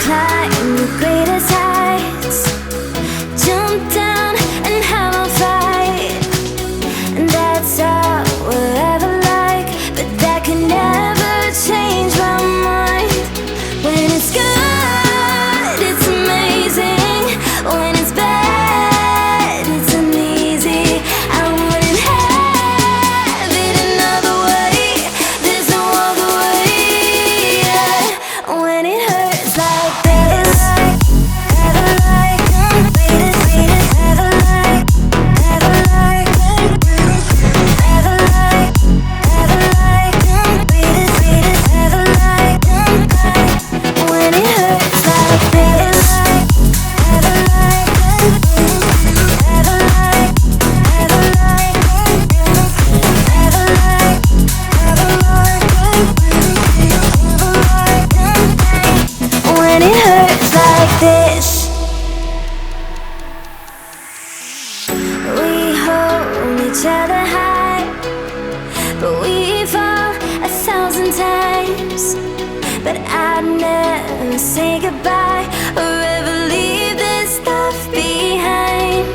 climb the greatest heights, jump down and have a fight, and that's all we'll ever like. But that can never change my mind. When it's good, it's amazing. When it's bad, it's uneasy. I wouldn't have it another way. There's no other way. Yeah. When it hurts like this, ever like, ever like, ever like, ever like, ever like, ever like, when it hurts like this, ever like, ever like, ever like, ever like, when it hurts like this. We hold each other high, but we fall 1,000 times. But I'd never say goodbye or ever leave this stuff behind.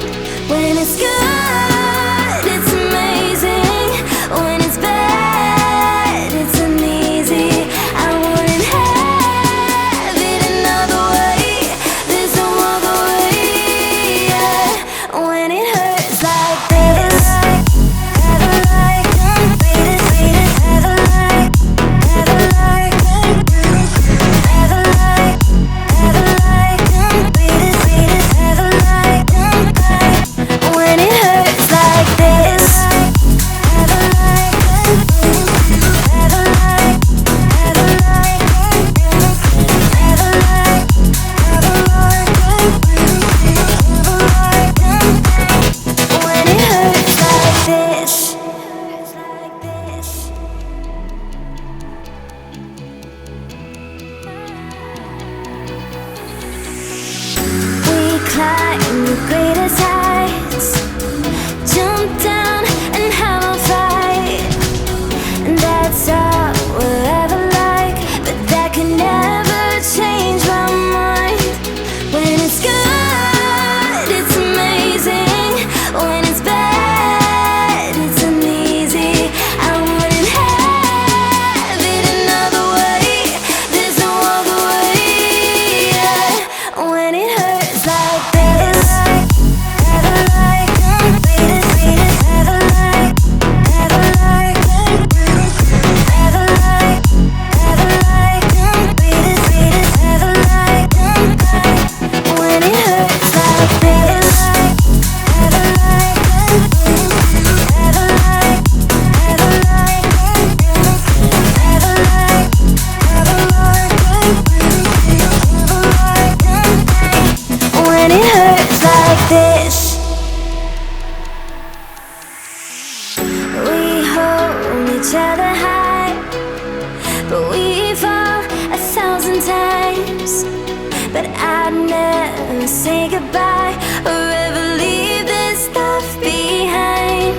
When it's good, it's amazing. When it's bad, it's uneasy. I wouldn't have it another way. There's no other way. Yeah. When it hurts like this, ever like, ever like, ever like, ever like, ever like, ever like, when it hurts like this, ever like, ever like, ever like, ever like, when it hurts like this. We climb the greatest heights, jump down and have a fight, and that's all we'll ever like. But that can never change my mind. When it's good, it's amazing. When it's bad, it's uneasy. I wouldn't have it another way. There's no other way. Yeah. When it hurts like this, ever like, ever like, ever like, ever like, ever like, ever like, when it hurts like this, ever like, ever like, ever like, ever like, when it hurts like this. We hold each other high, but we fall 1,000 times. But I'd never say goodbye or ever leave this stuff behind.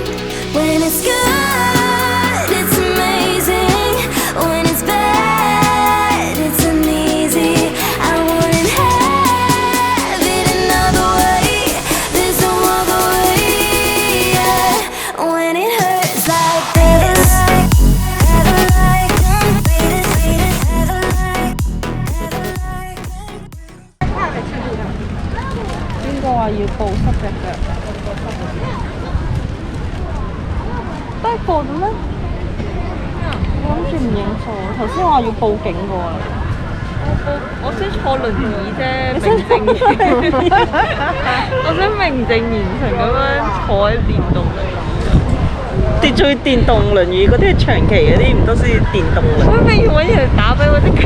When it's good, it's amazing. When it's bad, it's uneasy. I wouldn't have it another way. There's no other way. Yeah. When it hurts like this, ever like, ever like, ever like. 邊個話要報濕隻腳？得一個啫咩？我諗住唔認錯，頭先話要報警嘅喎。我想坐輪椅啫，名正言順。我想名正言順咁樣坐喺電動輪椅。跌咗電動輪椅嗰啲係長期嗰啲，唔都係電動輪。我咪要揾人打跛我隻腳，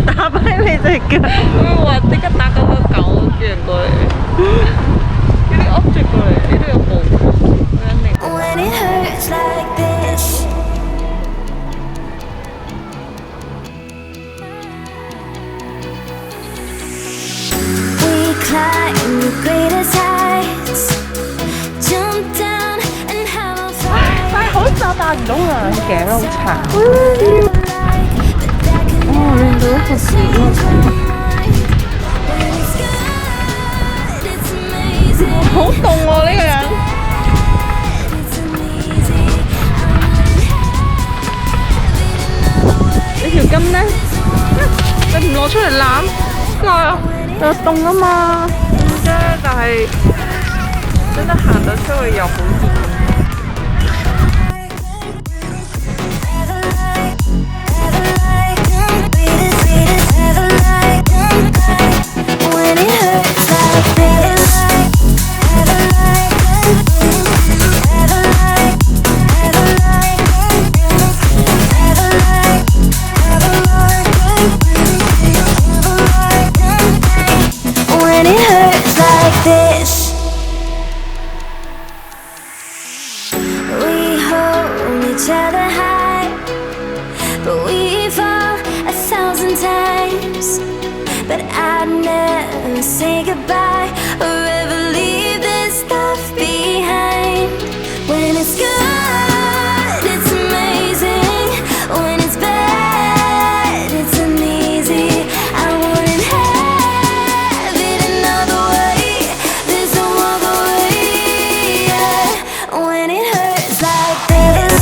打跛你隻腳。我話即刻打嗰個狗叫人過嚟，叫啲 object 過嚟，呢度有報。When it hurts like this, we climb the greatest heights, jump down and have a fight. 戴口罩戴唔到啊，頸好長。Oh, 哦，你到一個字咯。凍喎呢個人。你條筋咧？你唔攞出嚟攬？點解啊？又凍啊嘛。啫，但係真係行到出去又好熱。But I'd never say goodbye or ever leave this stuff behind. When it's good, it's amazing. When it's bad, it's uneasy. I wouldn't have it another way. There's no other way. Yeah. When it hurts like this.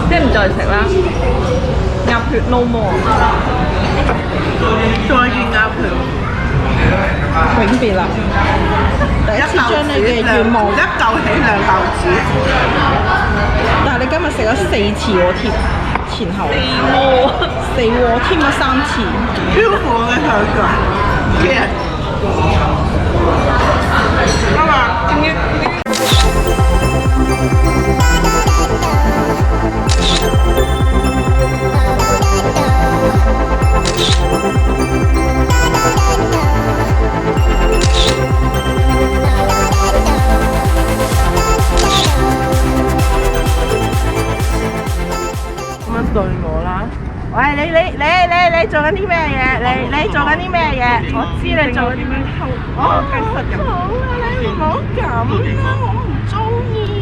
即係唔再食啦，鴨血 no more， 再見鴨血，永別啦！第一次將你嘅願望一嚿起兩嚿止，但係你今日食咗4次喎，前後4喎，添咗3次，超乎我嘅想像。Cheers！啱啊！咁樣對我啦。喂，你做緊啲咩嘢？你做緊啲咩嘢？我知你做緊啲咩偷。我繼續入。好啊，你唔好咁啦，我唔中意。